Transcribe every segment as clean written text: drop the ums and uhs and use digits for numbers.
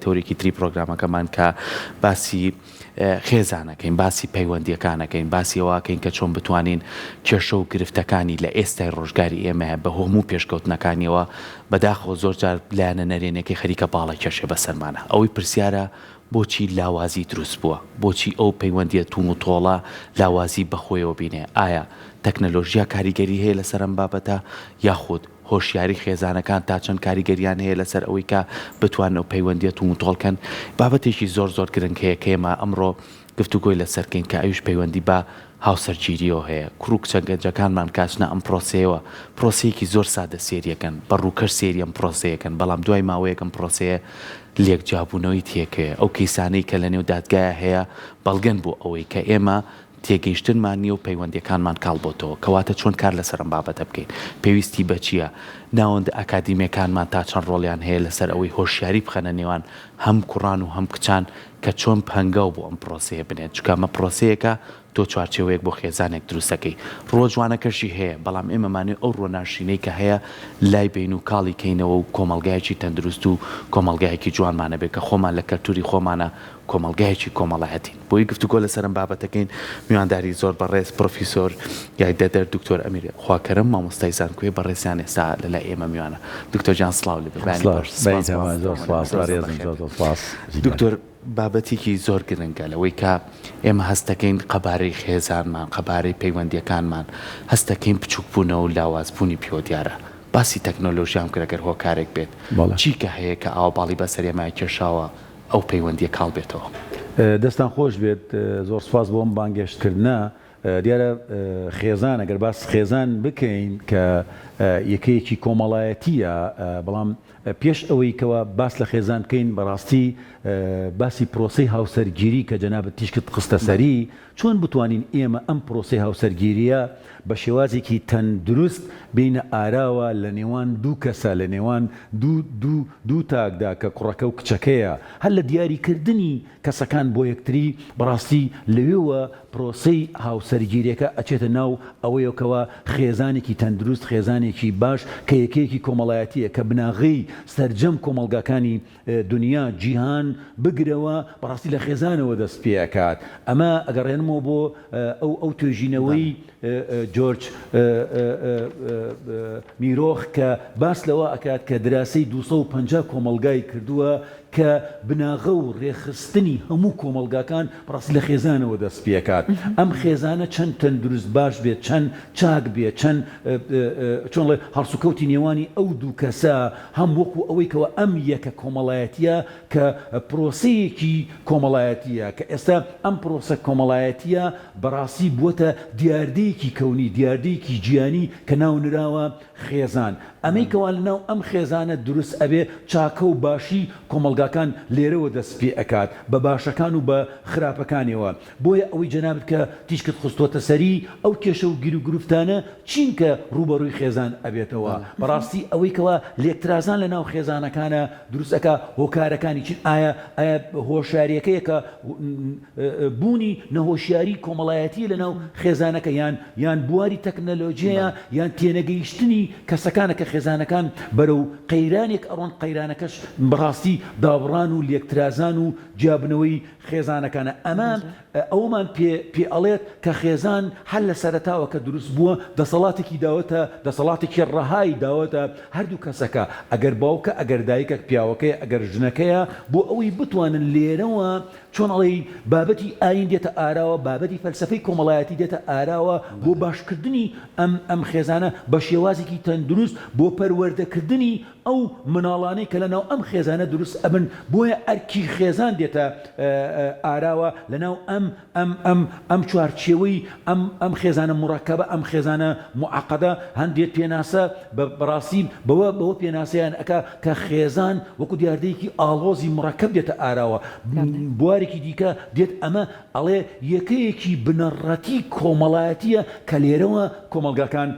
لە تۆرێکی تری پرۆگرامەکەمان کە باسی خێزانەکەین، باسی پەیوەندیەکانەکەین، باسی ئەوەکەین کە چۆن بتوانین کێشە و گرفتەکانی لە ئێستای ڕۆژگاری ئێمە بە هەموو پێشکەوتنەکانیەوە بەداخەوە زۆر جار لایەنە نەرێنەکەی خەریکە باڵە کێشێ بەسەرمانە. ئەوەی پرسیارە بۆچی لاوازی دروست بووە، بۆچی ئەو پەیوەندیە توم و تۆڵە لاوازی بەخۆیەوە بینێ؟ ئایا تەکنەلۆژیا کاریگەری هەیە لەسەر ئەم بابەتە یاخود هۆشیاری خێزانەکان تا چەند کاریگەریان هەیە لەسەر ئەوەی کە بتوان ئەو پەیوەندیە توم و تۆڵکەن؟ بابەتێکی زۆر زۆر گرنگ هەیە کە ئێمە ئەمڕۆ گفتوگۆی لەسەرکەین کە ئەویش پەیوەندی بە هاوسەرگیریەوە هەیە. کوڕ و کچەکانمان کاچنە ئەم پرۆسەیەوە پرۆسەیەکی زۆر سادە سێریەکەن، بەڕووکەش سێری ئەم پرۆسەیەکەن، بەڵام دوای ماوەیەکەم پرۆسەیە لێک جابوونەوەی تێکەیە. ئەو کەیسانەی کە لە نێو دادگایە هەیە بەڵگەن بۆ ئەوەی کە ئێمە تێگەیشتنمان نیە و پەیوەندیەکانمان کاڵبۆتەوە کەواتە چۆن کار لەسەر ئەم بابەتە بکەین. پێویستی بە چییە؟ ناوەند ئەکادیمیەکانمان تا چەند ڕۆڵیان هەیە لەسەر ئەوەی هۆشیاری بخەنە نێوان هەم کوڕان و هەم کچان کە چۆن پەنگاو بۆ ئەم پرۆسەیە بنێت، چکە ئەمە پرۆسەیەکە تۆ چوارچێوەیەک بۆ خێزانێک دروستەکەی. ڕۆژوانەکەشی هەیە، بەڵام ئێمەمانێ ئەو ڕۆناشینەی کە هەیە لای بین و کاڵی کەینەوە و کۆمەلگایەکی تەندروست و کۆمەلگایەکی جوانمانە بێت کە خۆمان لە کەلتوری خۆمانە کۆمەلگایەکی کۆمەڵایەتین. بۆی گفتوگۆ لەسەرم بابەتەکەین میوانداری زۆر بەڕێز پرۆفیسۆر یاگدەدەر دکتۆر ئەمیر خواکەرم مامۆستای زانکۆی بەڕێزیان ئێستا لەلای ئێمە میوانە. دکتۆر جان سڵاو لێ دکتۆر، بابەتێکی زۆر گرنگە لەوەی کە ئێمە هەستەکەین قەبارەی خێزانمان، قەبارەی پەیوەندیەکانمان، هەستەکەین بچووکبوونەوە و لاوازبوونی پێوە دیارە. باسی تەکنۆلۆژیام کرەگەر هۆکارێک بێت چیکە هەیە کە ئاوا باڵی بەسەر ئێمە کێشاوە ئەو پەیوەندیە کاڵ بێتەوە؟ دەستان خۆش بێت، زۆر سپاس بۆم بانگێشتکردنە. دیارە خێزان ئەگەر باس خێزان بکەین کە یەکەیەکی کۆمەڵایەتیە، بەڵام پێش ئەوەی کەوە باس لە خێزان بکەین بەڕاستی باسی پرۆسەی هاوسەرگیری کە جەنابەت تیشکت خستە سەری، چۆن بتوانین ئێمە ئەم پرۆسەی هاوسەرگیریە بە شێوازێکی تەندروست بینە ئاراوە لە نێوان دوو کەسە، لە نێوان دوو تاکدا کە کوڕەکە و کچەکەیە، هەر لە دیاریکردنی کەسەکان بۆ یەکتری بەڕاستی لەوێوە پرۆسەی هاوسەرگیریەکە ئەچێتە ناو ئەوەیەکەوە خێزانێکی تەندروست، خێزانێکی باش کە یەکەیەکی کۆمەڵایەتیە کە بناغی سەرجەم کۆمەلگاکانی دنیا جیهان بگرەوە بەڕاستی لە خێزانەوە دەست پێکات. ئەمە ئەگەڕێنمەوە بۆ ئەو توێژینەوەی جۆرج میرۆخ کە باس لەوە ئەکات کە دراسی 250 کۆمەلگای کردووە کە بناغە و ڕێخستنی هەموو کۆمەلگاکان بەڕاستی لە خێزانەوە دەست پێکات. ئەم خێزانە چەند تەندروست باش بێت، چەند چاک بێت، چەند چۆن هەڵسوکەوتی نێوانی ئەو دوو کەسە هەم وەکو ئەوەی کەوە ئەم یەکە کۆمەڵایەتیە کە پرۆسەیەکی کۆمەڵایەتیە کە ئێستا ئەم پرۆسە کۆمەڵایەتیە بەڕاستی بووەتە دیاردەیەکی کەونی، دیاردەیەکی گیانی کە ناونراوە خێزان. ئەمەی کەوا لەناو ئەم خێزانە دروست ئەبێ چاکە و باشی کۆمەلگاکان لێرەوە دەست پێ ئەکات بە باشەکان و بە خراپەکانیەوە. بۆیە ئەوەی جەنابەت کە تیشکت خستووەتە سەری ئەو کێشە و گیر و گروفتانە چینکە ڕوبەڕووی خێزان ئەبێتەوە. بەڕاستی ئەوەی کەوا لێکترازان لەناو خێزانەکانە دروست ئەکا هۆکارەکانی چین، ئایا هۆشیاریەکەیە کە بوونی نەهۆشیاری کۆمەڵایەتی لەناو خێزانەکە یان بواری تەکنەلۆجیەیە یان تێنەگەیشتنی کەسەکانە کە خێزانەکان بەرەو قەیرانێک ئەڕۆن، قەیرانەکەش بەڕاستی دابڕان و لێکترازان و جیابنەوەی خێزانەکانە. ئەمە ئەومان پێ ئەڵێت کە خێزان هەر لە سەرەتاوە کە دروست بووە دەسەڵاتێکی داوەتە، دەسەڵاتێکی ڕەهایی داوەتە هەردوو کەسەکە، ئەگەر باوکە ئەگەر دایکە پیاوەکەی ئەگەر ژنەکەیە، بۆ ئەوەی بتوانن لێرەوە چۆن ئەڵێ بابەتی ئاین دێتە ئاراوە، بابەتی فەلسەفەی کۆمەڵایەتی دێتە ئاراوە بۆ باشکردنی ئەم خێزانە بە شێوازێکی تەندروست بۆ پەروەردەکردنی ئەو مناڵانەی کە لەناو ئەم خێزانە دروست ئەبن. بۆیە ئەرکی خێزان دێتە ئاراوە لەناو ئەم چوارچێوەی ئەم خێزانە مڕەکەبە، ئەم خێزانە معقەدە. هەندێک پێناسە بەڕاستی بەوە پێناسەیان ئەکا کە خێزان وەکو دیاردەیەکی ئاڵۆزی مڕەکەب دێتە ئاراوە. بوارێکی دیکە دێت ئەمە ئەڵێ یەکەیەکی بنەڕەتی کۆمەڵایەتیە کە لێرەوە کۆمەلگاکان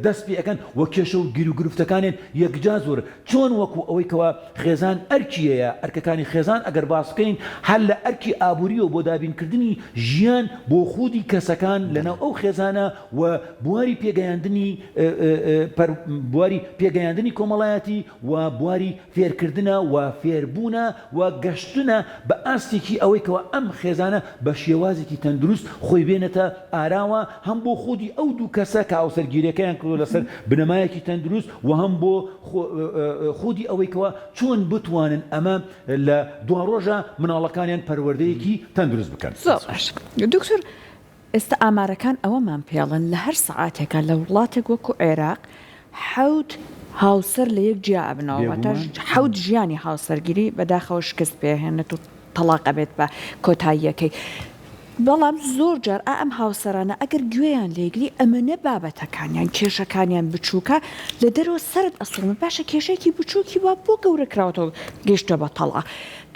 دەست پێ ئەەکەن وە کێشە و گیر و گرفتەکانێن یەکجا زۆر، چۆن وەکو ئەوەی کەوە خێزان ئەرکیەیە، ئەرکەکانی خێزان ئەگەر باس بکەین هەر لە ئەرکی ڕاستیەکی ئابووریەوە بۆ دابینکردنی ژیان بۆ خودی کەسەکان لەناو ئەو خێزانە و بواری پێگەیاندنی کۆمەڵایەتی و بواری فێرکردنە و فێربوونە و گەشتنە بە ئاستێکی ئەوەی کەەوە ئەم خێزانە بە شێوازێکی تەندروست خۆی بێنێتە ئاراوە هەم بۆ خودی ئەو دوو کەسە کە هاوسەرگیریەکەیان کردو لەسەر بنەمایەکی تەندروست و هەم بۆ خودی ئەوەی کەەوە چۆن بتوانن ئەمە لە دوا ڕۆژە مناڵەکانیان پەروەردەیەکی تەندروست بکەن. دکتۆر ئێستا ئامارەکان ئەوەمان پێڵن لە هەر سەعاتێکە لە وڵاتێک وەکو عێراق حەوت هاوسەر لە یەک جیا ئەبنەوە تا حەوت ژیانی هاوسەرگیری بەداخەوە شکست پێهێنێت و تەلاق ئەبێت بە کۆتاییەکەی. بەڵام زۆر جار ئەم هاوسەرانە ئەگەر گوێیان لێگری ئەمەنە بابەتەکانیان کێشەکانیان بچووکە لە دەرەوە سرد ئەسڵمە باشە کێشێکی بچووکی وا بۆ گەورە کراوەوە گەیشتە بە تەلاق.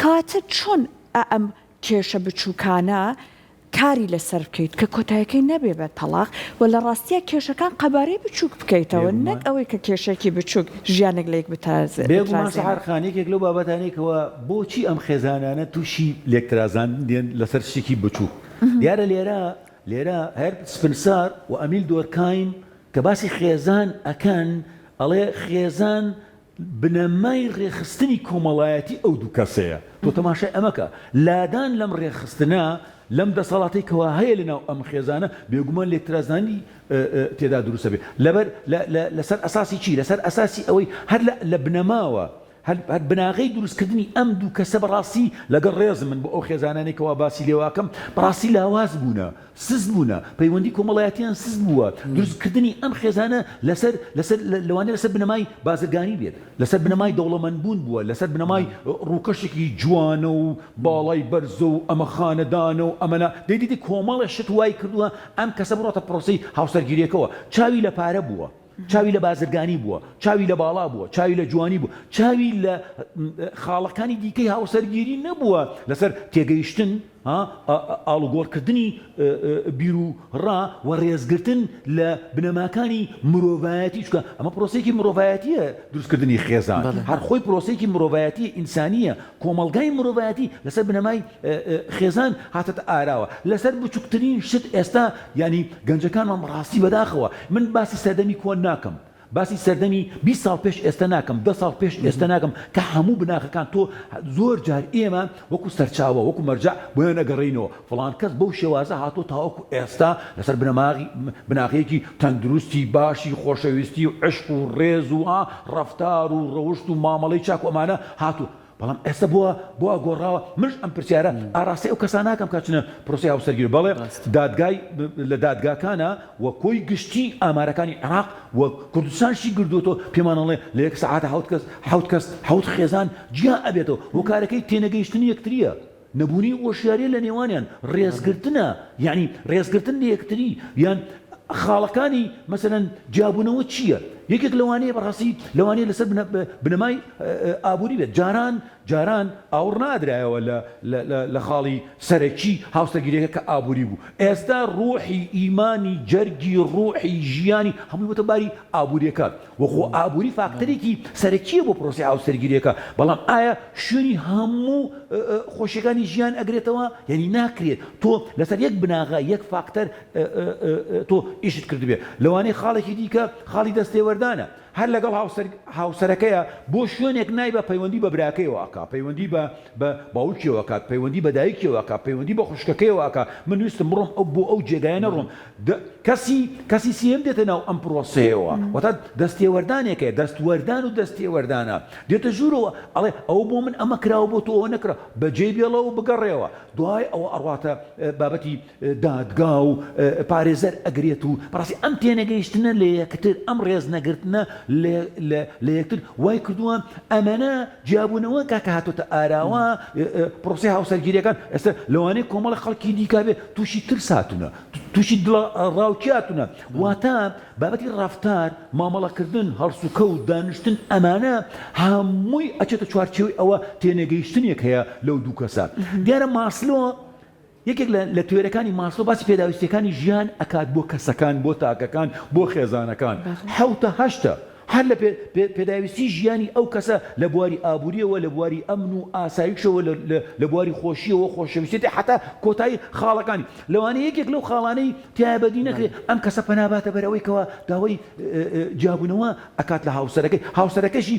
کاتە چۆن ئەم کێشە بچووکانە کاری لەسەر بکەیت کە کۆتایەکەی نەبێ بە تەلاق و لە ڕاستیە کێشەکان قەبارەی بچووک بکەیتەوە نەک ئەوەی کە کێشێکی بچووک ژیانێک لە یەک بتازێت. بێگومان سەحارخانێکێک لەو بابەتانێکەوە بۆچی ئەم خێزانانە تووشی لێکترازان دێن لەسەر شتێکی بچووک. دیارە لێرە هەر سپنسار و ئەمیل دۆرکایم کە باسی خێزان ئەکەن ئەڵێ خێزان بنەمای ڕێخستنی کۆمەڵایەتی ئەو دوو کەسەیە. تۆ تەماشای ئەمەکە لادان لەم ڕێخستنە لەم دەسەڵاتی کەوا هەیە لەناو ئەم خێزانە بێگومان لێکترازانی تێدا دروستە بێت لەبەر لەسەر ئەساسی چی لەسەر ئەساسی ئەوەی هەر لە بنەماوە هەر بناغی دروستکردنی ئەم دوو کەسە بەڕاستی لەگەڵ ڕێز من بۆ ئەو خێزانانێکەوە باسی لێواکەم بەڕاستی لاواز بوونە سست بوونە پەیوەندی کۆمەڵایەتیان سست بووە دروستکردنی ئەم خێزانە لەوانەیە لەسەر بنەمای بازرگانی بێت لەسەر بنەمای دەوڵەمەندبوون بووە لەسەر بنەمای ڕووکەشێکی جوانە و باڵای بەرزە و ئەمە خانەدانە و ئەمەە دەیدی کۆمەڵە شت وای کردووە ئەم کەسە بڕۆتە پرۆسەی هاوسەرگیریەکەوە چاوی لە پارە بووە چاوی لە بازرگانی بووە چاوی لە باڵا بووە چاوی لە جوانی بوو چاوی لە خاڵەکانی دیکەی هاوسەرگیری نەبووە لەسەر تێگەیشتن ئاڵوگۆڕکردنی بیر و ڕا و ڕێزگرتن لە بنەماکانی مرۆڤایەتی چکە ئەمە پرۆسێکی مرۆڤایەتیە دروستکردنی خێزان هەر خۆی پرۆسێکی مرۆڤایەتی ئینسانیە کۆمەلگای مرۆڤایەتی لەسەر بنەمای خێزان هاتەتە ئاراوە لەسەر بچووکترین شت ئێستا ینی گەنجەکانمان ڕاستی بەداخەوە من باسی سەردەمی کۆن ناکەم باسی سەردەمی 20 ساڵ پێش ئێستا ناکەم 10 ساڵ پێش ئێستا ناکەم کە هەموو بناغەکان تۆ زۆر جار ئێمە وەکو سەرچاوە وەکو مەرجع بۆیان نەگەڕێینەوە فڵان کەس بەو شێوازە هاتۆ تاوەکو ئێستا لەسەر بناغەیەکی تەندروستی باشی خۆشەویستی و عشق و ڕێز و ڕەفتار و ڕەوشت و مامەڵەی چاک و ئەمانە هاتوو بەڵام ئێستا بووە گۆڕاوە منش ئەم پرسیارە ئاڕاستی ئەو کەسان ناکەم کاچنە پرۆسی هاوسەرگیر بەڵێ دادگای لە دادگاکانە وە کۆی گشتی ئامارەکانی عێراق وە کوردستانشی گردووەوە پێمانەڵێ لە یەک سەعاتە حەوت خێزان جیا ئەبێتەوە وە کارەکەی تێنەگەیشتنی یەکتریە نەبوونی وەشیاریە لە نێوانیان ڕێزگرتنە یعنی ڕێزگرتن لە یەکتری یان خاڵەکانی مەسەلەن جیابوونەوە چییە؟ یەکێک لەوانەیە بەڕاستی لەوانەیە لەسەر بنەمای ئابووری بێت جاران ئاور نادرایەوە لە خاڵی سەرەکی هاوسەرگیریەکە کە ئابووری بوو ئێستا ڕوحی ئیمانی جەرگی ڕوحی ژیانی هەمووی بۆتە باری ئابووریەکە وەخۆ ئابووری فاکتەرێکی سەرەکیە بۆ پرۆسی هاوسەرگیریەکە بەڵام ئایا شوێنی هەموو خۆشیەکانی ژیان ئەگرێتەوە یعنی ناکرێت تۆ لەسەر یەک بناغا یەک فاکتەر تۆ ئیشت کردبێ لەوانەیە خاڵێکی دیکە خاڵی دەستێوەردانە هەر لەگەڵ هاوسەرەکەیە بۆ شوێنێک نای بە پەیوەندی بە براکەیەوەکە پەیوەندی بە باوکیەوەکات پەیوەندی بە دایکیەوەکە پەیوەندی بە خوشکەکەیەوەکە من ویستم بڕۆم ئەو بۆ ئەو جێگایە نەڕۆم کەسی سێم دێتە ناو ئەم پرۆسەیەوە واتە دەستێوەردانێکەیە دەستوەردان و دەستێوەردانە دێتە ژوورەوە ئەڵێ ئەو بۆ من ئەمە کراوە بۆ تۆ ئەوە نەکرا بەجێ بێڵەوە بگەڕێەوە دوای ئەوە ئەڕواتە بابەتی دادگا و پارێزەر ئەگرێت و بەڕاستی ئەم تێنەگەیشتنە لە یەکتر ئەم ڕێز نەگرتنە لە یەکتر وای کردووە ئەمەنە جیابوونەوە کاکە هاتۆتە ئاراوە پرۆسی هاوسەرگیریەکان ئێستا لەوانەیە کۆمەڵە خەڵکی دیکا بێ تووشی ترس هاتوونە تووشی ڕاوکی هاتوونە واتە بابەتی ڕافتار مامەڵەکردن هەڵسوکە و دانیشتن ئەمانە هەمووی ئەچێتە چوارچێوەی ئەوە تێنەگەیشتنێک هەیە لەو دوو کەسە دیارە ماسلۆ یەکێک لە توێرەکانی ماسلۆ باسی پێداویستیەکانی ژیان ئەکات بۆ کەسەکان بۆ تاکەکان بۆ خێزانەکان حەوتە هەشتە هەر لە پێداویستی ژیانی ئەو کەسە لە بواری ئابووریەوە لە بواری ئەمن و ئاسایشەوە لە بواری خۆشیەوە خۆشەویستی حتا کۆتایی خاڵەکانی لەوانەیە یەکێک لەو خاڵانەی تایبەتی نەکرێت ئەم کەسە پەناباتە بەرەوەی کەەوە داوای جابوونەوە ئەکات لە هاوسەرەکەشی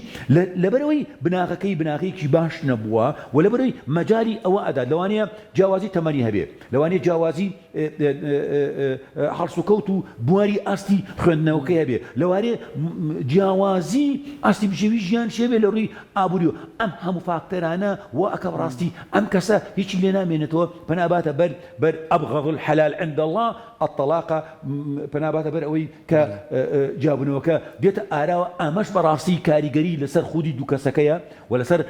لەبەرەوەی بناغەکەیکی باش نەبووە و لەبەرەوەی مەجای ئەوە ئەدا لەوانەیە جیاوازی تەمەنی هەبێ لەوانەیە جیاوازی هەڵسوکەوت و بواری ئاستی خوێندنەوەکەی هەبێ لەوارێ جیاوازی ئاستی بژێوی ژیان شێبێ لە ڕووی ئابووری ئەم هەموو فاکتەرانە و ئەکە ڕاستی ئەم کەسە هیچی لێ نامێنێتەوە پەناباتە بەر ئەبغەض الحلال عند الله الطلاق پەناباتە بەر ئەوەی کە جابوونەوەکە دێتە ئاراوە ئەمەش بەڕاستی کاریگەری لەسەر خودی دوو کەسەکەیە و لەسەر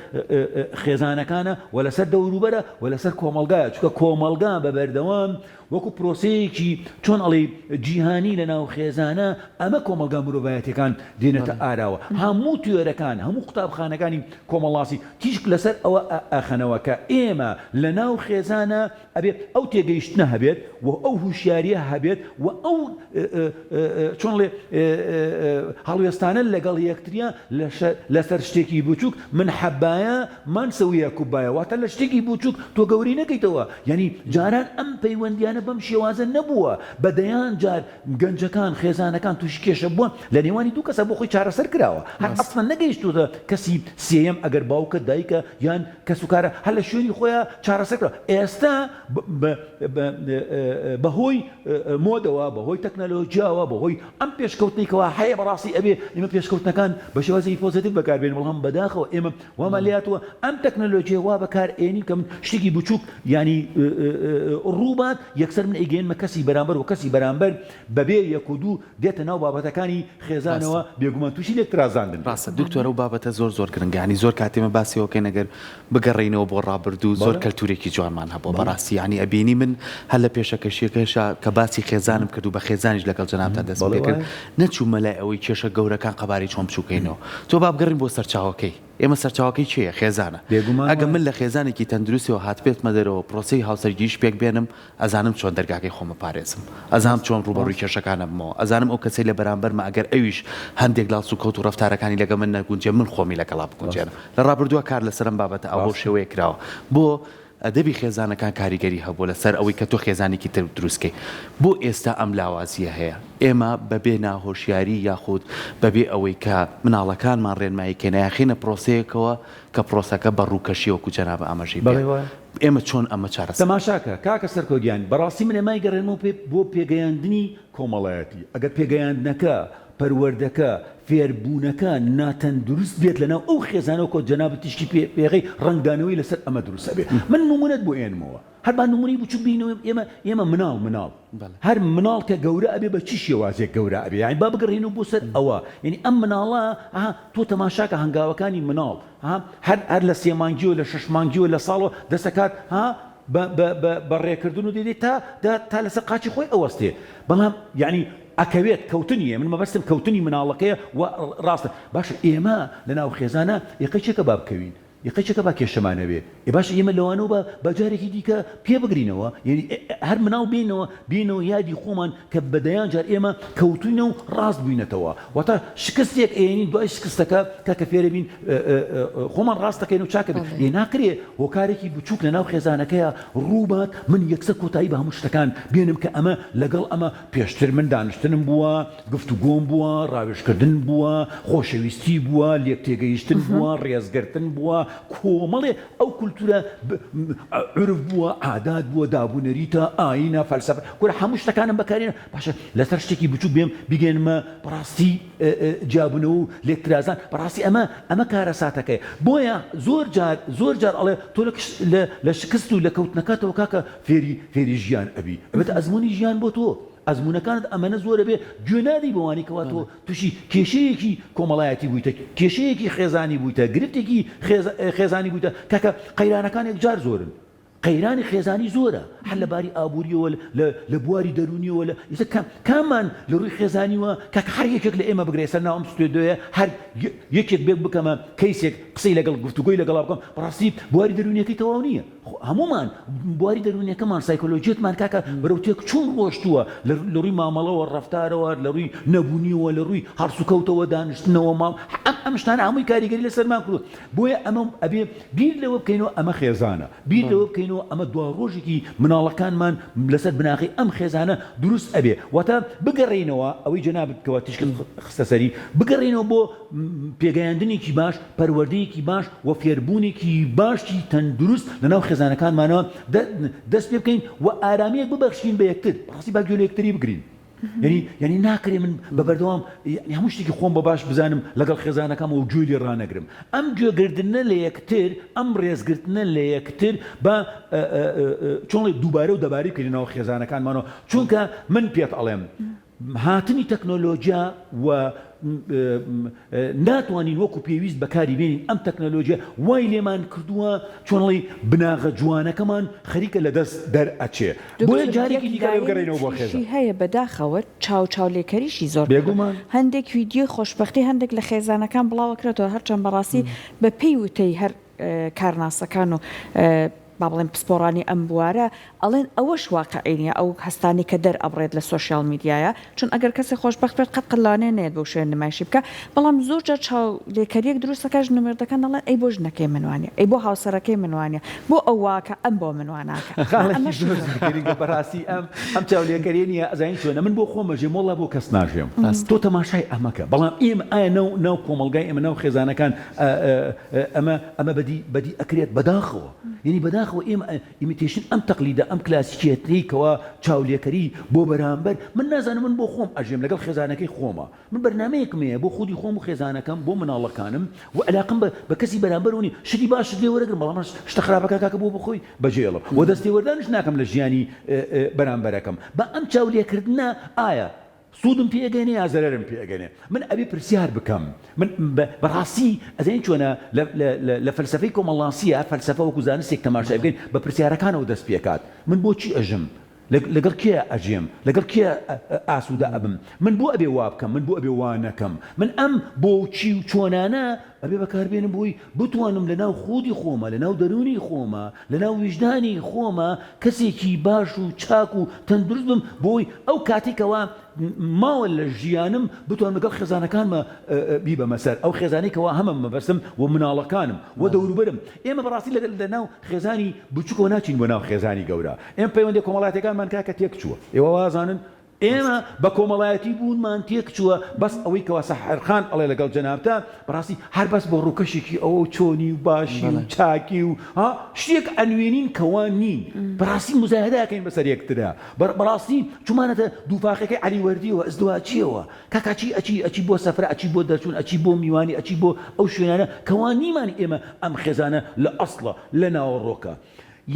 خێزانەکانە و لەسەر دەوروبەرە و لەسەر کۆمەلگایە چونکە کۆمەلگا بە بەردەوام وەکو پرۆسەیەکی چۆن ئەڵێ جیهانی لە ناو خێزانە ئەمە کۆمەلگا مرۆڤایەتەکان دێنێتە ئاراوە هەموو توێرەکان هەموو قوتابخانەکانی کۆمەڵاسی تیشک لەسەر ئەوە ئەخەنەوە کە ئێمە لە ناو خێزانە ئەبێت ئەو تێگەیشتنە هەبێت و ئەو هوشیاریە هەبێت و ئەو چۆن لێ هەڵوێستانە لەگەڵ یەکتریە لەسەر شتێکی بچووک من حەبایە من سەویە کوبایە واتە لە شتێکی بچووک تۆ گەوری نەکەیتەوە یعنی جاران ئەم پەیوەندیانە بەم شێوازە نەبووە بەدەیان جار گەنجەکان خێزانەکان تووشی کێشە بووە لە نێوانی دوو کەسە بۆ خۆی چارەسەر کراوە هەر ئەسڵەن نەگەیشتوتە کەسی سێیەم ئەگەر باوکە دایکە یان کەس و کارە هەر لە شوێنی خۆیان چارەسەر کراوە ئێستا بەهۆی مۆدەوە بەهۆی تەکنەلۆژیاوە بەهۆی ئەم پێشکەوتنێکەوە هەیە بەڕاستی ئەبێ ئێمە پێشکەوتنەکان بە شێوازی پۆزیتیڤ بەکاربێن بەڵام بەداخەوە ئێمە وامەلاتوە ئەم تەکنەلۆژیە وا بەکار ئێنین کە شتێکی بچووک ینی ڕووبات یەکسەر من ئەیگەێنمە کەسی بەرامبەر و کەسی بەرامبەر بەبێ یەک و دوو دێتە ناو بابەتەکانی خێزانەوە بێگومان تووشی لێک ترازاندن ڕاستە دکتۆرە و بابەتە زۆر گرنگانی زۆر کاتێمە باسیەوەکەی نەگەر بگەڕێینەوە بۆ ڕابردوو زۆر کەلتورێکی جوانمان هەبوو بەڕاستی ینی ئەبینی من هەر لە پێشەکەشیەکەشە کە باسی خێزانم کرد و بە خێزانیش لەگەڵ جەنابتا دەست پێ کرد نەچوومە لای ئەوەی کێشە گەورەکان قەباری چۆن بچووکەینەوە تۆ با بگەڕین بۆ سەرچاوەکەی ئێمە سەرچاوەکەی چییە خێزانە ئەگە من لە خێزانێکی تەندروستیەوە هات پێتمە دەرەوە پرۆسی هاوسەرگیریش پێک بێنم ئەزانم چۆن دەرگاکەی خۆمە پارێزم ئەزانم چۆن ڕوبەڕووی کێشەکانە بمەوە ئەزانم ئەو کەسەی لە بەرامبەرمە ئەگەر ئەویش هەندێک لاس و کەوت و ڕەفتارەکانی لەگە من نەگونجێ من خۆمی لەگەڵا بگونجێنم لە ڕابردووە کار لەسەرم بابەتە ئەو شێوەیە کراوە بۆ ئەدەبی خێزانەکان کاریگەری هەبوو لەسەر ئەوەی کە تۆ خێزانێکی تر دروستکەی بۆ ئێستا ئەم لاوازیە هەیە ئێمە بەبێ ناهۆشیاری یاخود بەبێ ئەوەی کە مناڵەکانمان ڕێنماییکەن یاخینە پرۆسەیەکەوە کە پرۆسەکە بە ڕووکەشیوەکو جەنابە ئاماژەی ئێمە چۆن ئەمە چارەسەر تەماشاکە کاکە سەرکەوتیان بەڕاستی من ئێمای گەڕێنمەوە بۆ پێگەیاندنی کۆمەڵایەتی ئەگەر پێگەیاندنەکە پەروەردەکە فێربوونەکە ناتەندروست بێت لەناو ئەو خێزانەوە کۆ جەناب تیشکی پێغەی ڕنگدانەوەی لەسەر ئەمە دروستە بێت من نمونەت بۆ ئێنمەوە هەر با نمونەی بچوو بینەوە ئێمە مناڵ هەر مناڵ کە گەورە ئەبێ بە چی شێوازێک گەورە ئەبێ یعنی با بگەڕێنەوە بۆ سەر ئەوە یعنی ئەم مناڵە تۆ تەماشاکە هەنگاوەکانی مناڵ هەر لە 3 مانگیەوە لە 6 مانگیەوە لە ساڵەوە دەسەکات بەڕێکردن و دێدێت تا لەسەر قاچی خۆی ئەوەستێ بەڵام یعنی ئەکەوێت کەوتنیە من مەبەستم کەوتنی مناڵەکەیە و ڕاستە باشە ئێمە لە ناو خێزانە یەقەیچێکە با بکەوین یەقەیچەکە با کێشەمانە بێ باش ئێمە لەوانەوە بە جارێکی دیکە پێ بگرینەوە یعنی هەر مناڵ بینەوە یادی خۆمان کە بەدەیان جار ئێمە کەوتوینە و ڕاست بووینەتەوە واتە شکستێک ئێنی دوای شکستەکە کاکە فێرە بین خۆمان ڕاستەکەین و چاکە بێ ناکرێ هۆکارێکی بچووک لە ناو خێزانەکەیە ڕووبات من یەکسەر کۆتایی بە هەموو شتەکان بێنم کە ئەمە لەگەڵ ئەمە پێشتر من دانیشتنم بووە گفتوگۆم بووە ڕاوێژکردن بووە خۆشەویستی بووە لێک تێگەیشتن بووە ڕێزگرتن بووە کۆمەڵێ ئەو کولتورە عرف بووە عادات بووە دابوونەریتە ئاینە فەلسەفە گۆرە هەموو شتەکانم بەکارێنە باشە لەسەر شتێکی بچوو بێم بگەێنمە بەڕاستی جابوونەوە و لێکترازان بەڕاستی ئەمە کارە ساتەکەی بۆیە زۆر جار ئەڵێ تۆ لە شکست و لە کەوتنەکەتەوە کاکە فێری ژیان ئەبی ئەبێتە ئەزمموی ژیان بۆ تۆ ئەزمونونەکانت ئەمەنە زۆرە بێ گوێنادی بەوانی کەوا تۆ تووشی کێشەیەکی کۆمەڵایەتی بوویتە کێشەیەکی خێزانی بوویتە گرفتێکی خێزانی بوویتە کاکە قەیرانەکانێک جار زۆرن قەیرانی خێزانی زۆرە هەر لە باری ئابووریەوە لە بواری دەرونیەوە لە کامان لە ڕووی خێزانیوە کاکە هەر یەکێک لە ئێمە بگرێ سەر ناو ئەم ستودیۆیە هەر یەکێک بێک بکەمە کەیسێک قسەی لەگەڵ گفتوگۆی لەگەڵا بکەم بەڕاستی بواری دەرونیەکەی تەواو نییە هەمومان بواری دەرونیەکەمان سایکۆلۆژیەتمان کاکە بەرەوتێک چۆن ڕۆشتووە لە ڕووی مامەڵەوە ڕەفتارەوە لە ڕووی نەبوونیەوە لە ڕووی هەرسوکەوتەوە دانیشتنەوە ماڵ ئەم شتانە هەمووی کاریگەری لەسەرمان کردو بۆیە ئەمە ئەبێ بیر لەوە بکەینەوە ئەمە خێزانە بیر لەوە بکەینەوە ئەمە دوا ڕۆژێکی مناڵەکانمان لەسەر بناغی ئەم خێزانە دروست ئەبێ واتە بگەڕێینەوە ئەوەی جەنابەتەوە تیشک خستە سەری بگەڕێنەوە بۆ پێگەیاندنێکی باش پەروەردەیەکی باش و فێربوونێکی باشی تەندروست لەناو خێزانەکانمانەوە دەست پێ بکەین و ئارامەیەک ببەخشین بە یەکتر ڕاستی با گوێ لە یەکتری بگرین یعنی ناکرێ من بە بەردەوام هەموو شتێکی خۆم بە باش بزانم لەگەڵ خێزانەکەم و گوێ لێ ڕانەگرم ئەم گوێگرتنە لە یەکتر ئەم ڕێزگرتنە لە یەکتر بە چۆنڵێ دووبارە و دەباری بکەینەوە خێزانەکانمانەوە چونکە من پێت ئەڵێم هاتنی تەکنۆلۆژیا و ناتوانین وەکو پێویست بەکاری بێنین ئەم تەکنۆلۆژیا وای لێمان کردووە چۆنڵی بناغە جوانەکەمان خەریکە لە دەست دەرئەچێ بۆیە جارێکی دیکە بگەڕێنەوە بۆ خێزان هەیە بەداخەوە چاوچاولێکەریشی زۆر بێگومان هەندێک ویدیۆ خۆشبەختی هەندێک لە خێزانەکان بڵاوەکرێتەوە هەرچەند بەڕاستی بە پێی وتەی هەر کارناسەکان و با بڵێن پسپۆڕانی ئەم بوارە ئەڵێن ئەوەش واقعینە ئەو هەستانی کە دەرئەبڕێت لە سوۆشیال میدیایە چون ئەگەر کەسی خۆشبەخت بێت قەت قەلانێ نێت بۆ شوێن نمایشی بکە بەڵام زۆر جار چاولێکەریەک دروستەکەش نمردەکان دەڵێن ئەی بۆ ژنەکەی منوانە ئەی بۆ هاوسەرەکەی منوانە بۆ ئەو واکە ئەم بۆ منواناکە بەڕاستی ئەم چاولێکەریە نیە ئەزانین چۆنە من بۆ خۆمە ژێم وەڵا بۆ کەس ناژێم تۆ تەماشای ئەمەکە بەڵام ئێمە ئایا ناو کۆمەلگای ئێمە ناو خێزانەکان ئەمە بەدی ئەکرێت بەداخەوە یعنی بەداخەوە ئێمە ئیمیتیشن ئەم تەقلیدە ئەم کلاسیکێتەیەکەوە چاولێکەری بۆ بەرامبەر من نازانم من بۆ خۆم ئەژێم لەگەڵ خێزانەکەی خۆمە من بەرنامەیەکم هەیە بۆ خودی خۆم و خێزانەکەم بۆ مناڵەکانم و علاقم بە کەسی بەرامبەرونی شتی باش لێ وەرەگرم بەڵام شتە خراپەکە کاکە بۆ بخۆی بەجێڵم و دەستی وەردانش ناکەم لە ژیانی بەرامبەرەکەم بە ئەم چاولێکردنە ئایا سوودم پێگەنێ یا زەرەرم پێگەنێ من ئەبێ پرسیار بکەم من بەڕاستی ئەزانین چۆنە لە فەلسەفەی کۆمەڵانسیە فەلسەفە وەکو زانستێک تەماشای بکەین بە پرسیارەکانەوە دەست پێکات من بۆچی ئەژم لەگەڵ کێ ئەژێم لەگەڵ کێ ئاسوودە ئەبم من بۆ ئەبێ وا بکەم من بۆ ئەبێ وا نەکەم من ئەم بۆچی و چۆنانە ئەبێ بەکاربێنم بۆی بتوانم لەناو خودی خۆمە لەناو دەرونی خۆمە لەناو ویژدانی خۆمە کەسێکی باش و چاک و تەندروست بم بۆی ئەو کاتێکەوە ماوە لە ژیانم بتوانم لەگەڵ خێزانەکانمە بیبەمە سەر ئەو خێزانێکەوە هەمە مەبەستم و مناڵەکانم و دەوروبەرم ئێمە بەڕاستی لەناو خێزانی بچووکەوە ناچین بۆ ناو خێزانی گەورە ئێمە پەیوەندی کۆمەڵایەتەکانمان کاکە تێک چووە ئێوە وازانن ئێمە بە کۆمەڵایەتی بوونمان تێک چووە بەس ئەوەی کەوا سەحرخان ئەڵێ لەگەڵ جەنابتە بەڕاستی هەر بەس بۆ ڕووکەشێکی ئەوە چۆنی و باشی و چاکی و شتێک ئەنوێنین کەوان نین بەڕاستی مزاهدەکەین بەسەر یەکترا بەڕاستی چوومانەتە دووفاقەکەی عەلیوەردیەوە ئەزدواجیەوە کاکاچی ئەچی بۆ سەفرە ئەچی بۆ دەرچوون ئەچی بۆ میوانی ئەچی بۆ ئەو شوێنانە کەوان نیمانی ئێمە ئەم خێزانە لە ئەسڵە لە ناوەڕۆکە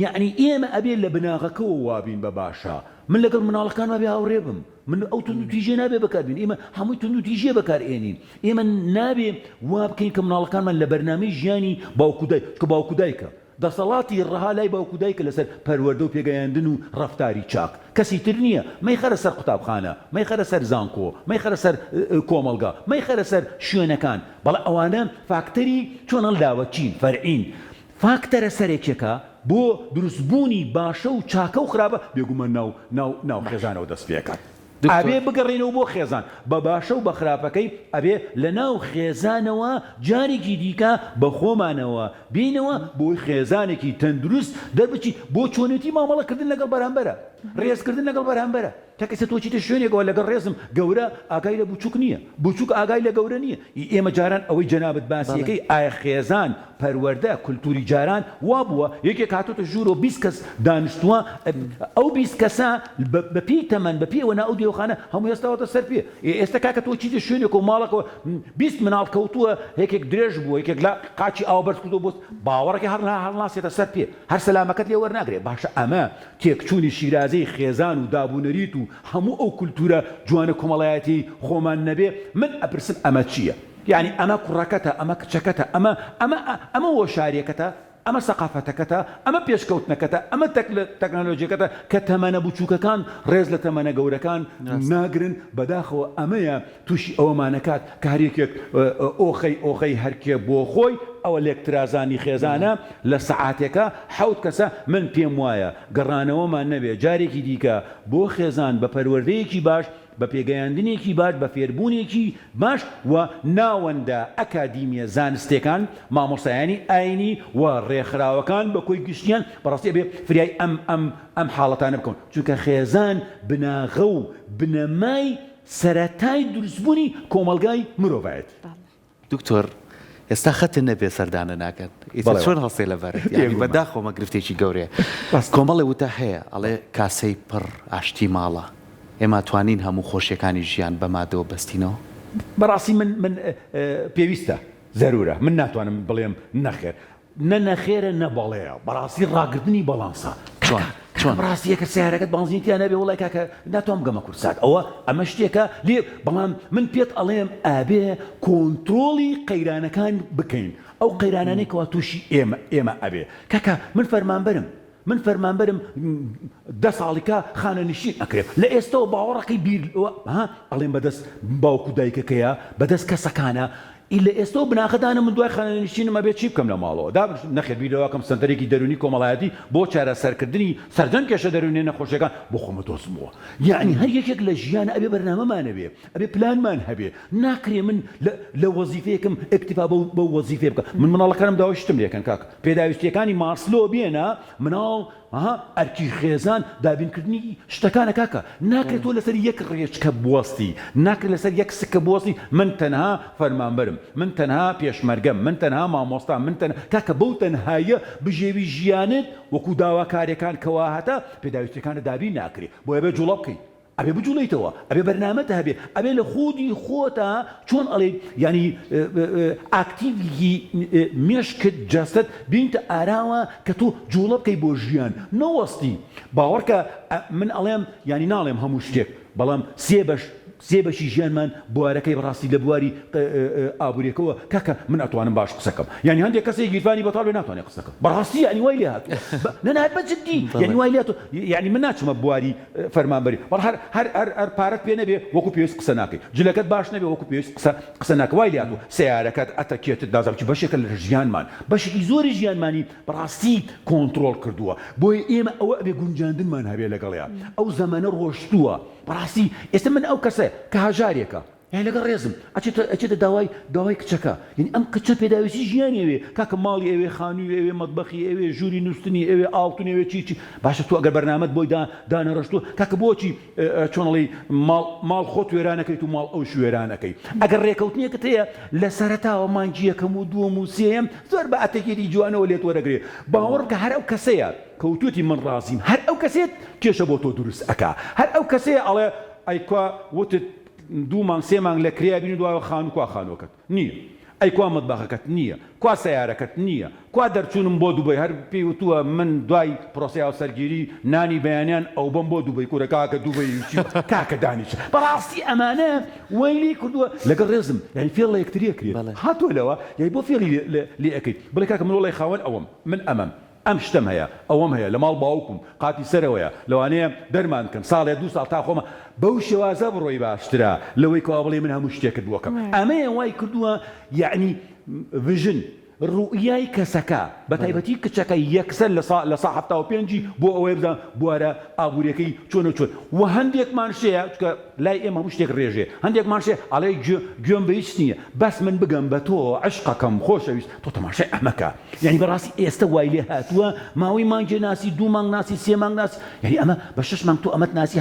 یعنی ئێمە ئەبێ لە بناغەکەەوە وابین بە باشە من لەگەڵ مناڵەکانمە بێ هاوڕێ بم من ئەو تونوتیژێ نابێ بەکاربین ئێمە هەمووی تونوتیژێ بەکارێنین ئێمە نابێ وا بکەین کە مناڵەکانمان لە بەرنامەی ژیانی باوکودای کە باوکودایکە دەسەڵاتی ڕەها لای باوکودایکە لەسەر پەروەردە و پێگەیاندن و ڕەفتاری چاک کەسی تر نییە مەی خەرە سەر قوتابخانە مەی خەرە سەر زانکۆ مەی خەرە سەر کۆمەڵگا مەی خەرە سەر شوێنەکان بەڵام ئەوانە فاکتەری چۆن هەڵداوە چین فەرعین فاکتەرە سەرێکێکە بۆ دروستبوونی باشە و چاکە و خراپە بێگومە ناو خێزانەوە دەست پێکات ئەبێ بگەڕێنەوە بۆ خێزان بە باشە و بە خراپەکەی ئەبێ لە ناو خێزانەوە جارێکی دیکە بە خۆمانەوە بینەوە بۆی خێزانێکی تەندروست دەربچی بۆ چۆنێتی مامەڵەکردن لەگەڵ بەرامبەرە ڕێزکردن لەگەڵ بەرامبەرە تاکەسە تۆ چیتە شوێنێکەوە لەگەڵ ڕێزم گەورە ئاگای لە بچووک نییە بچووک ئاگای لە گەورە نییە ئێمە جاران ئەوەی جەنابەت باسیەکەی ئایا خێزان پەروەردە کولتوری جاران وا بووە یەکێک هاتۆتە ژوور و 20 کەس دانیشتووە ئەو 20 کەسە بە پێی تەمەن بە پێوە ئەو دێوخانە هەموو ئێستاوەتە سەر پێ ئێستا کاکە تۆ چیتە شوێنێک و ماڵەکەەوە 20 مناڵ کەوتووە یەکێک درێژ بووە یەکێک لە قاچی ئاوبەرز کردو بۆست باوەڕێکی هەڵناسێتە سەر پێ هەر سەلامەکەت لێ وەرناگرێت باشە ئەمە تێکچوونی شیرازەی خێزان و دابوونەریت و هەموو ئەو کولتورە جوانە کۆمەڵایەتی خۆمان نەبێ من ئەپرسم ئەمە چییە؟ یعنی ئەمە کوڕەکەتە ئەمە کچەکەتە ئەمە وە شارێکەتە ئەمە سەقافەتەکەتە ئەمە پێشکەوتنەکەتە ئەمە تەکنۆلۆژیەکەتە کە تەمەنە بچووکەکان ڕێز لە تەمەنە گەورەکان ناگرن بەداخەوە ئەمەیە تووشی ئەوەمانەکات کە هەرێکێک ئۆخەی هەرکێ بۆ خۆی ئەوە لێکترازانی خێزانە لە سەعاتێکە 7 کەسە من پێم وایە گەڕانەوەمان نەبێ جارێکی دیکە بۆ خێزان بە پەروەردەیەکی باش بە پێگەیاندنێکی باش بە فێربوونێکی باش و ناوەندە ئەکادیمیە زانستێکان مامۆستایانی ئاینی و ڕێکخراوەکان بە کۆی گشتیان بەڕاستی بێ فریای ئەم حاڵەتانە بکەون چونکە خێزان بناغە و بنەمای سەرەتای دروستبوونی کۆمەلگای مرۆڤایەت. دکتۆر ئێستا خەتن نەبێ سەردانە ناکەن چۆن هەڵسێ لەبارەت بەداخۆمە گرفتێکی گەورەیە کۆمەڵی وتە هەیە ئەڵێ کاسەی پڕ ئاشتی ماڵە ئێمە توانین هەموو خۆشیەکانی ژیان بەمادەوە بەستینەوە. بەڕاستی من پێویستە زەرورە من ناتوانم بڵێم نەخێر نەخێرە نەبەڵەیە بەڕاستی ڕاگرتنی بەڵانسە چۆن ڕاستیەکە سیارەکەت بانزیتیان نەبێ وڵای کاکە ناتوانم گەمە کورسات ئەمە شتێکە لێ بەڵام من پێت ئەڵێم ئابێ کۆنتترۆلی قەیرانەکان بکەین ئەو قەیرانانەی کەوا تووشی ئێمە ئەبێ کاکە من فەرمانبەرم 10 ساڵیکە خانە نشین ئەکرێت لە ئێستەوە باوەڕەکەی بیر ئەڵێم بەدەست باوکو دایکەکەیە بەدەست کەسەکانە لە ئێستەوە بناخەدانە من دوای خانەنشینمە بێت چی بکەم لە ماڵەوە نەخێت بیرەوەکەم سنتەرێکی دەرونی کۆمەڵایەتی بۆ چارە سەرکردنی سەردەم کێشە دەرونی نەخۆشیەکان بۆ خۆمە دۆزمەوە یعنی هەر یەکێک لە ژیانە ئەبێ بەرنامەمان هەبێ ئەبێ پلانمان هەبێ ناکرێ من لە وەزیفەیەکم ئەکتیفا بەو وەزیفێ بکە من مناڵەکانم داواشتم لێکەن کاک پێداویستیەکانی ماسلۆ بێنە مناڵ ئەرکی خێزان دابینکردنی شتەکانە کاکە ناکرێت تۆ لەسەر یەک ڕێچکە بوەستی ناکرێت لەسەر یەک سکە بوەستی من تەنها فەرمانبەرم من تەنها پێشمەرگەم من تەنها مامۆستا من کاکە بەو تەنهایە بژێوی ژیانت وەکو داواکاریەکان کەوا هەتا پێداویستەکانە دابین ناکرێت بۆ ئەبێ جوڵە بکەیت ئەبێ بجوڵیتەوە ئەبێ بەرنامەتە هەبێ ئەبێ لە خودی خۆتە چۆن ئەڵێ ینی ئاکتیڤی مێشکت جەستت بینتە ئاراوە کە تۆ جوڵە بکەی بۆ ژیان نەوەستی باوەڕکە من ئەڵێم ینی ناڵێم هەموو شتێک بەڵام سێ بەشی ژیانمان بوارەکەی بەڕاستی لە بواری ئابوووریەکەوە کاکە من ئەتوانم باش قسەکەم یعنی هەندێک کەسێک گیرفانی بەتاڵ بێ ناتوانێت قسەکەم بەڕاستی ینی وای لێ هات نەنات بەجددی یعنی وای لێت یعنی من ناچمە بواری فەرمانبەری بەڵ هەر پارەت پێ نەبێ وەکو پێویست قسە ناکەی جلەکەت باش نەبێ وەکو پێویست قسە ناکە وای لێت و سیارەکەت ئەتەکێتت دازانکی بەشێکە لە ژیانمان بەشێکی زۆری ژیانمانی بەڕاستی کۆنتترۆل کردووە بۆیە ئێمە ئەوە ئەبێ گونجاندنمان هەبێ لەگەڵیان ئەو زەمانە ڕۆشتووە بەڕاستی ئێستا من ئەو کەسە کە هاژارێکە یعنی لەگەڵ ڕێزم ئەچێتە داوای کچەکە یعنی ئەم کچە پێداویستی ژیانی ئەوێ کاکە ماڵی ئەوێ خانووی ئەوێ مەتبەخی ئەوێ ژووری نووسنی ئەوێ ئاوتون ئەوێ چی باشە تو ئەگەر بەرنامەت بۆی دانەڕشتووە کاکە بۆچی چۆنڵی ماڵ خۆت وێرانەکەیت و ماڵ ئەو شوێرانەکەی ئەگەر ڕێکەوتنیەکەت هەیە لە سەرەتاوە مانگی یەکەم و دووەم و سێم زۆر بە ئەتەکێتی جوانەوە لێت وەرەگرێ باوەڕ بکە هەر ئەو کەسەیە کەوتوتی من ڕازیم هەر ئەو کەسێت کێشە بۆ تۆ دروست ئەکا هەر ئەو کەسەیە ئەڵێ ئەیکوا وتت 2 مانگ 3 مانگ لە کریا بینی دوای خان کوا خانوەکەت نییە ئەیکوا مەتبەخەکەت نییە کوا سیارەکەت نییە کوا دەرچوونم بۆ دووبەی هەر پێی وتووە من دوای پرۆسیا و سەرگیری نانی بەیانیان ئەو بم بۆ دووبەی کوورە کاکە دووبەی کاکە دانیچ بەڕاستی ئەمانە وەیلی کردووە لەگەڵ ڕێزم یعنی فێڵ لە یەکتریە کرێت هاتووە لەوە یعنی بۆ فێڵی لێ ئەەکەیت بڵێ کاکە من وڵی خاوەن ئەوەم من ئەم شتم هەیە ئەوەم هەیە لە ماڵ باوکم قاتی سەرەوەیە لەوانەیە دەرمان کەم ساڵێ 2 ساڵ تا خۆمە بەو شێوازە بڕۆی باشترە لەوەی کەوا بڵێ من هەموو شتێکت بۆکەم ئەمەیە وای کردووە یعنی ڤژن ڕوئیای کەسەکە بە تایبەتی کچەکە یەکسەر لە سا 75 بۆ ئەوەی بدە بوارە ئابوووریەکەی چۆن و هەندێکمان شەیە چکە لای ئێمە هەموو شتێک ڕێژێ هەندێکمان شێ ئەڵێ گوێم بەهیچ نییە بەس من بگەم بە تۆ عشقەکەم خۆشەویست تۆ تەماشای ئەمەکە یعنی بەڕاستی ئێستا وای لێ هاتووە ماوەی مانگێ ناسی 2 مانگ ناسی 3 مانگ ناسی یعنی ئەمە بە 6 مانگ تۆ ئەمەت ناسی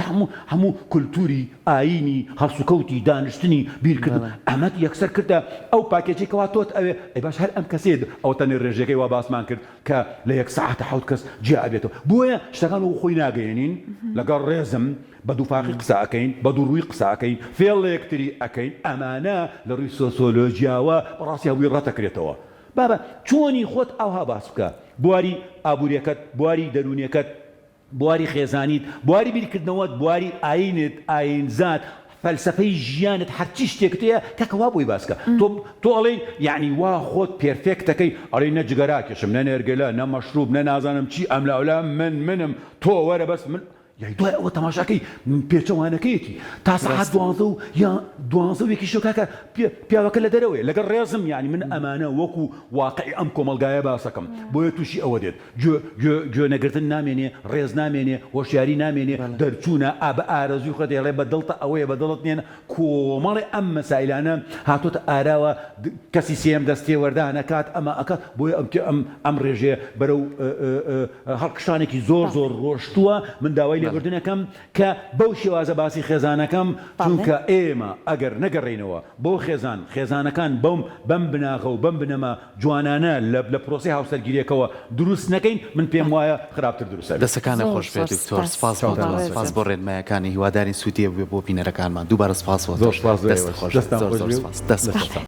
هەموو کولتوری ئاینی هەڵسوکەوتی دانیشتنی بیرکردن ئەمەت یەکسەر کردە ئەو پاکێجی کەوا تۆت ئەوێ ئەی باش هەر ئەم کەسێ ئەو تەنێ ڕێژەکەی وا باسمان کرد کە لە 1 ساعتە 7 کەس جیا ئەبێتەوە بۆیە شتەکان و خۆی ناگەێنین لەگەڵ ڕێزم بە دووفاقی قسە ئەەکەین بە دووڕووی قسە ئەەکەین فێڵ لە یەکتری ئەەکەین ئەمانە لە ڕووی سۆسیۆلۆژیاوە بەڕاستی هەوی ڕەتەکرێتەوە بابە چۆنی خۆت ئەوها باس بکە بواری ئابوووریەکەت بواری دەرونیەکەت بواری خێزانیت بواری بیرکردنەوەت بواری ئاینت ئاینزات فەلسفەی ژیانت هەرچی شتێکتەیە کەکەوا بۆی باسکە تۆ ئەڵێ یعنی وا خۆت پێرفێکتەکەی ئەڵێ نە جگەراکێشم نە نێرگەلە نە مەشروب نە نازانم چی ئەم لاولا منم تۆ وەرە بەس من یای دوای ئەوە تەماشاکەی پێچەوانەکەیەتی تا سەعات 12 یا 12 یەکی شەو کاکە پیاوەکە لە دەرەوەی لەگەڵ ڕێزم یعنی من ئەمانە وەکو واقعی ئەم کۆمەلگایە باسەکەم بۆیە تووشی ئەوە دێت گوێ نەگرتن نامێنێ ڕێز نامێنێ هۆشیاری نامێنێ دەرچوونە بە ئارەزوی خۆت دەڵێ بە دڵتە ئەوەیە بە دڵت نێن کۆمەڵی ئەم مەسائلانە هاتوۆتە ئاراوە کەسی سێم دەستێ وەردانەکات ئەمە ئەکات بۆیە ئەم ڕێژێ بەرەو هەڵقشانێکی زۆر ڕۆشتووە من داوای لێبوردنەکەم کە بەو شێوازە باسی خێزانەکەم چونکە ئێمە ئەگەر نەگەڕێنەوە بۆ خێزانەکان بەم بناغە و بەم بنەما جوانانە لە پرۆسی هاوسەرگیریەکەەوە دروست نەکەین من پێم وایە خراپتر دروستە دەستەکانە خۆش بێت دکتۆر سپاس بۆ ڕێنمایەکانی هیواداری سوودیە بۆ بینەرەکانمان دووبارە سپاس زۆر سپاس دەست خۆش